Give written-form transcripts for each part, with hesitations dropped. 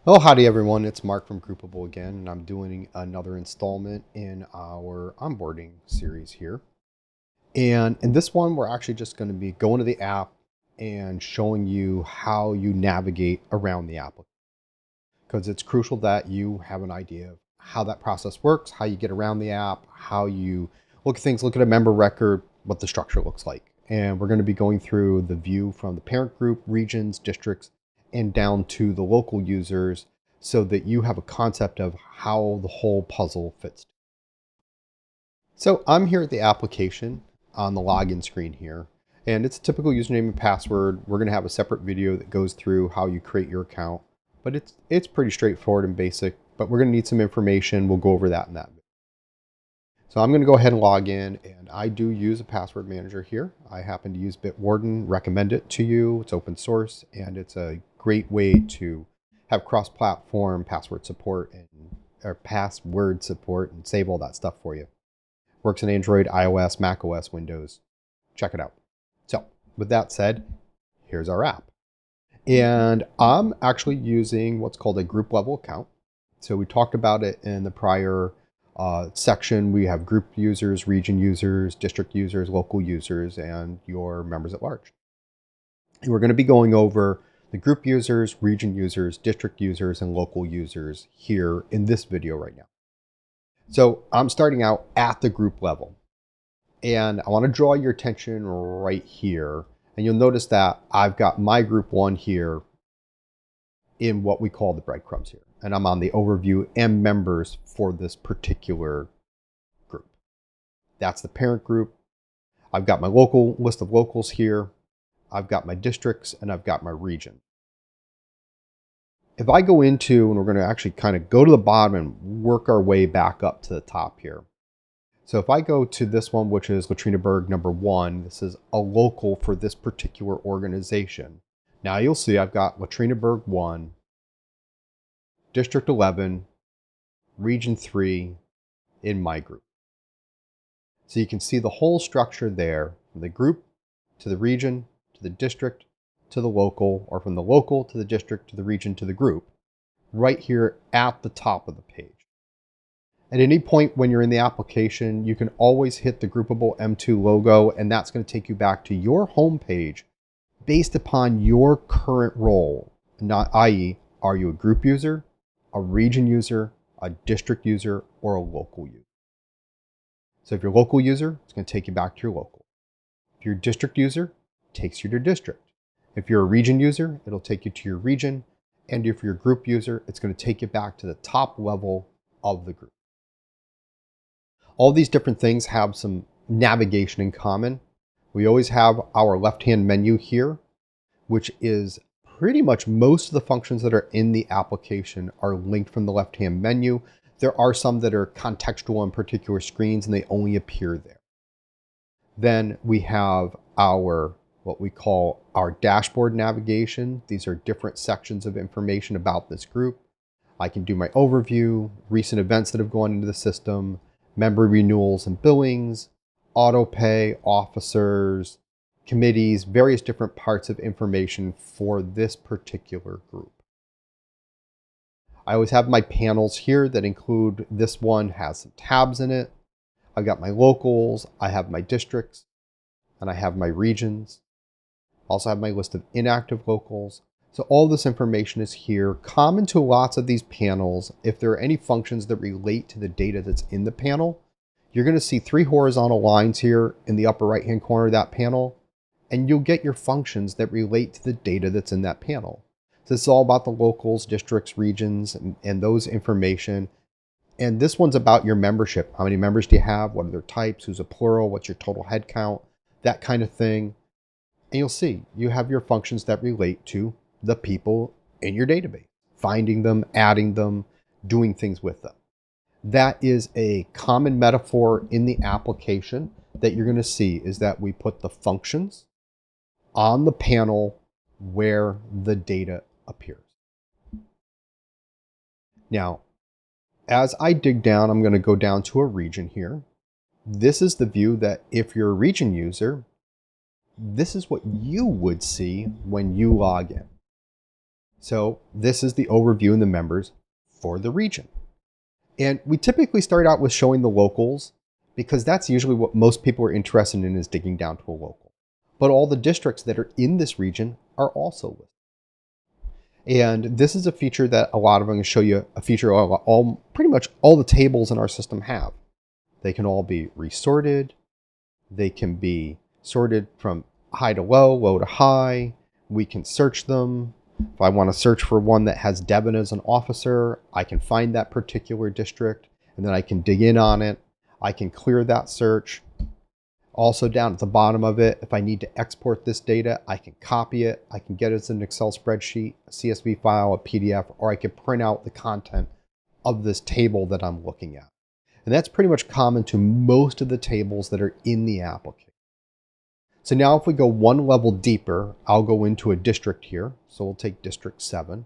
Oh, howdy everyone. It's Mark from Groupable again, and I'm doing another installment in our onboarding series here. And in this one, we're actually just going to be going to the app and showing you how you navigate around the app because it's crucial that you have an idea of how that process works, how you get around the app, how you look at things, look at a member record, what the structure looks like. And we're going to be going through the view from the parent group, regions, districts, and down to the local users so that you have a concept of how the whole puzzle fits. So I'm here at the application on the login screen here, and it's a typical username and password. We're going to have a separate video that goes through how you create your account, but it's pretty straightforward and basic, but we're going to need some information. We'll go over that in that video. So I'm going to go ahead and log in, and I do use a password manager here. I happen to use Bitwarden, recommend it to you. It's open source, and it's a great way to have cross-platform password support or password support and save all that stuff for you. Works in Android, iOS, macOS, Windows. Check it out. So with that said, here's our app. And I'm actually using what's called a group level account. So we talked about it in the prior section. We have group users, region users, district users, local users, and your members at large. And we're going to be going over the group users, region users, district users, and local users here in this video right now. So I'm starting out at the group level. And I want to draw your attention right here. And you'll notice that I've got my group one here in what we call the breadcrumbs here. And I'm on the overview and members for this particular group. That's the parent group. I've got my local list of locals here. I've got my districts and I've got my region. If I go into, and we're going to actually kind of go to the bottom and work our way back up to the top here. So if I go to this one, which is Latrinaburg number 1, this is a local for this particular organization. Now you'll see I've got Latrinaburg 1, District 11, Region 3 in my group. So you can see the whole structure there, from the group to the region to the district to the local, or from the local to the district to the region to the group, right here at the top of the page. At any point when you're in the application, you can always hit the Groupable M2 logo, and that's going to take you back to your home page based upon your current role, i.e., are you a group user, a region user, a district user, or a local user? So if you're a local user, it's going to take you back to your local. If you're a district user, it takes you to your district. If you're a region user, it'll take you to your region. And if you're a group user, it's going to take you back to the top level of the group. All these different things have some navigation in common. We always have our left-hand menu here, which is pretty much most of the functions that are in the application are linked from the left-hand menu. There are some that are contextual on particular screens and they only appear there. Then we have our what we call our dashboard navigation. These are different sections of information about this group. I can do my overview, recent events that have gone into the system, member renewals and billings, auto pay, officers, committees, various different parts of information for this particular group. I always have my panels here that include, this one has some tabs in it. I've got my locals, I have my districts, and I have my regions. I also have my list of inactive locals. So all this information is here. Common to lots of these panels, if there are any functions that relate to the data that's in the panel, you're going to see 3 horizontal lines here in the upper right hand corner of that panel, and you'll get your functions that relate to the data that's in that panel. So this is all about the locals, districts, regions, and those information. And this one's about your membership. How many members do you have? What are their types? Who's a plural? What's your total head count? That kind of thing. And you'll see you have your functions that relate to the people in your database, finding them, adding them, doing things with them. That is a common metaphor in the application that you're going to see, is that we put the functions on the panel where the data appears. Now, as I dig down, I'm going to go down to a region here. This is the view that if you're a region user, this is what you would see when you log in. So this is the overview and the members for the region. And we typically start out with showing the locals because that's usually what most people are interested in, is digging down to a local. But all the districts that are in this region are also listed. And this is a feature that a lot of them, I'm going to show you a feature all pretty much all the tables in our system have. They can all be resorted. They can be sorted from high to low, low to high. We can search them. If I want to search for one that has Devin as an officer, I can find that particular district and then I can dig in on it. I can clear that search. Also down at the bottom of it, if I need to export this data, I can copy it. I can get it as an Excel spreadsheet, a CSV file, a PDF, or I can print out the content of this table that I'm looking at. And that's pretty much common to most of the tables that are in the application. So now if we go one level deeper, I'll go into a district here. So we'll take District 7.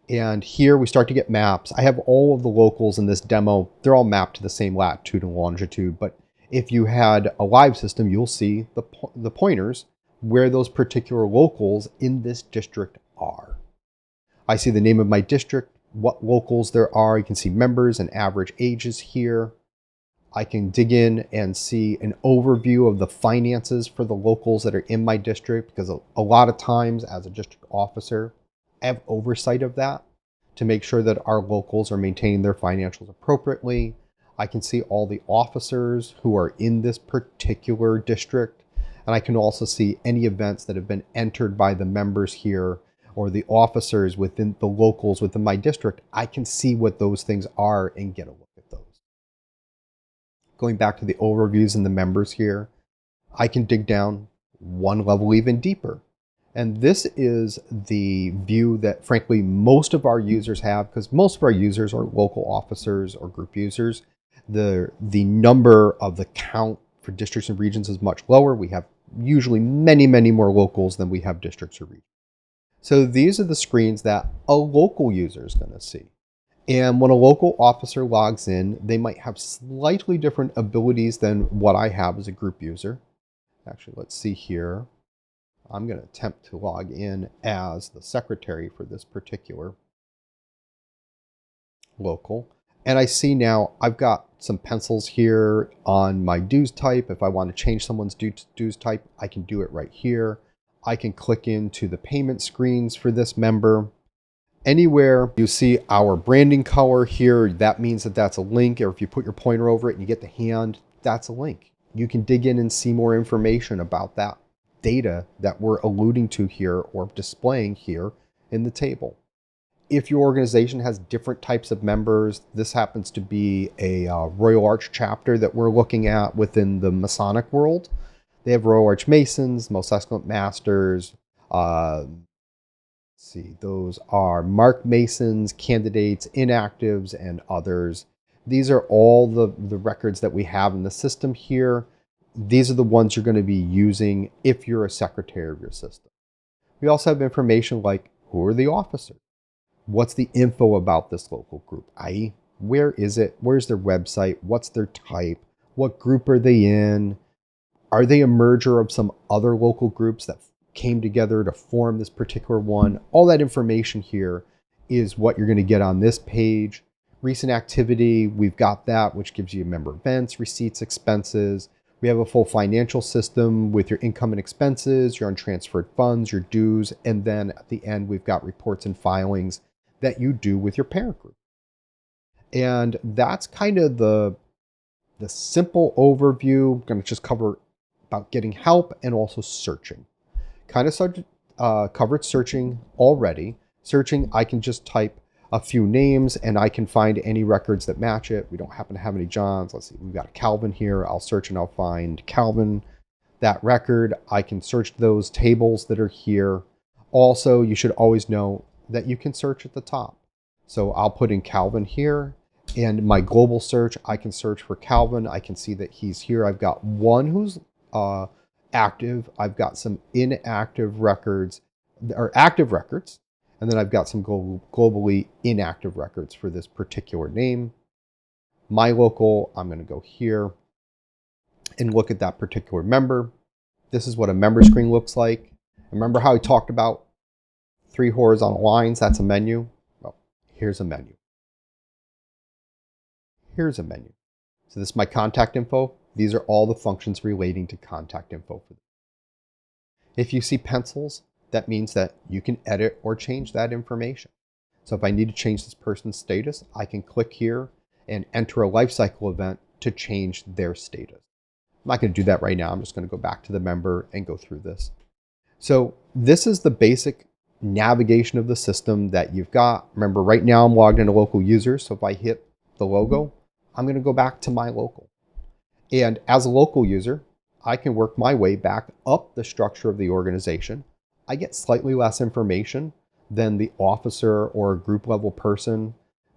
And here we start to get maps. I have all of the locals in this demo. They're all mapped to the same latitude and longitude. But if you had a live system, you'll see the pointers where those particular locals in this district are. I see the name of my district, what locals there are. You can see members and average ages here. I can dig in and see an overview of the finances for the locals that are in my district, because a lot of times as a district officer, I have oversight of that to make sure that our locals are maintaining their financials appropriately. I can see all the officers who are in this particular district, and I can also see any events that have been entered by the members here or the officers within the locals within my district. I can see what those things are and get a look at those. Going back to the overviews and the members here, I can dig down one level even deeper. And this is the view that frankly most of our users have, because most of our users are local officers or group users. The number of the count for districts and regions is much lower. We have usually many, many more locals than we have districts or regions. So these are the screens that a local user is going to see. And when a local officer logs in, they might have slightly different abilities than what I have as a group user. Actually, let's see here. I'm going to attempt to log in as the secretary for this particular local. And I see now I've got some pencils here on my dues type. If I want to change someone's dues type, I can do it right here. I can click into the payment screens for this member. Anywhere you see our branding color here, that means that that's a link. Or if you put your pointer over it and you get the hand, that's a link. You can dig in and see more information about that data that we're alluding to here or displaying here in the table. If your organization has different types of members, this happens to be a Royal Arch chapter that we're looking at within the Masonic world. They have Royal Arch Masons, Most Excellent Masters. See, those are Mark Masons, candidates, inactives, and others. These are all the records that we have in the system here. These are the ones you're going to be using if you're a secretary of your system. We also have information like who are the officers? What's the info about this local group? i.e., where is it? Where's their website? What's their type? What group are they in? Are they a merger of some other local groups that came together to form this particular one? All that information here is what you're going to get on this page. Recent activity, we've got that, which gives you member events, receipts, expenses. We have a full financial system with your income and expenses, your untransferred funds, your dues, and then at the end, we've got reports and filings that you do with your parent group. And that's kind of the simple overview. I'm going to just cover about getting help and also searching. Kind of covered searching already. Searching, I can just type a few names and I can find any records that match it. We don't happen to have any Johns. Let's see, we've got a Calvin here. I'll search and I'll find Calvin, that record. I can search those tables that are here. Also, you should always know that you can search at the top. So I'll put in Calvin here, and my global search, I can search for Calvin. I can see that he's here. I've got one who's active. I've got some inactive records, or active records, and then I've got some globally inactive records for this particular name. My local, I'm going to go here and look at that particular member. This is what a member screen looks like. Remember how I talked about 3 horizontal lines, that's a menu. Well, here's a menu. Here's a menu. So this is my contact info. These are all the functions relating to contact info. If you see pencils, that means that you can edit or change that information. So if I need to change this person's status, I can click here and enter a lifecycle event to change their status. I'm not going to do that right now. I'm just going to go back to the member and go through this. So this is the basic navigation of the system that you've got. Remember, right now I'm logged into local users. So if I hit the logo, I'm going to go back to my local. And as a local user, I can work my way back up the structure of the organization. I get slightly less information than the officer or group level person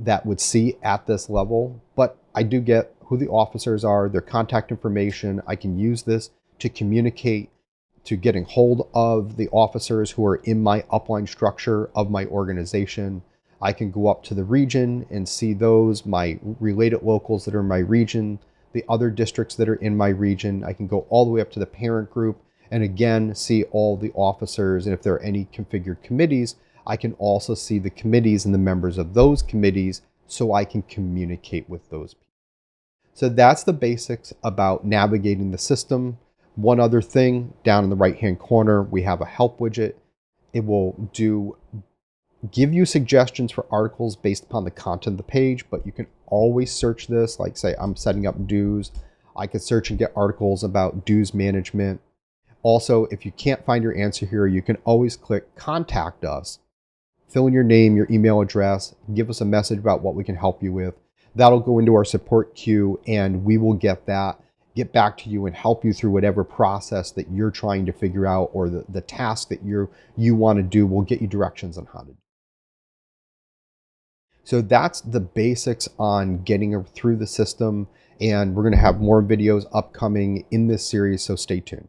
that would see at this level, but I do get who the officers are, their contact information. I can use this to communicate to getting hold of the officers who are in my upline structure of my organization. I can go up to the region and see those, my related locals that are in my region, the other districts that are in my region. I can go all the way up to the parent group and again, see all the officers. And if there are any configured committees, I can also see the committees and the members of those committees so I can communicate with those people. So that's the basics about navigating the system. One other thing, down in the right-hand corner, we have a help widget. It will give you suggestions for articles based upon the content of the page, but you can always search this. Like say I'm setting up dues. I could search and get articles about dues management. Also, if you can't find your answer here, you can always click contact us. Fill in your name, your email address, give us a message about what we can help you with. That'll go into our support queue and we will get back to you and help you through whatever process that you're trying to figure out, or the task that you want to do. We'll get you directions on how to do. So that's the basics on getting through the system, and we're going to have more videos upcoming in this series, so stay tuned.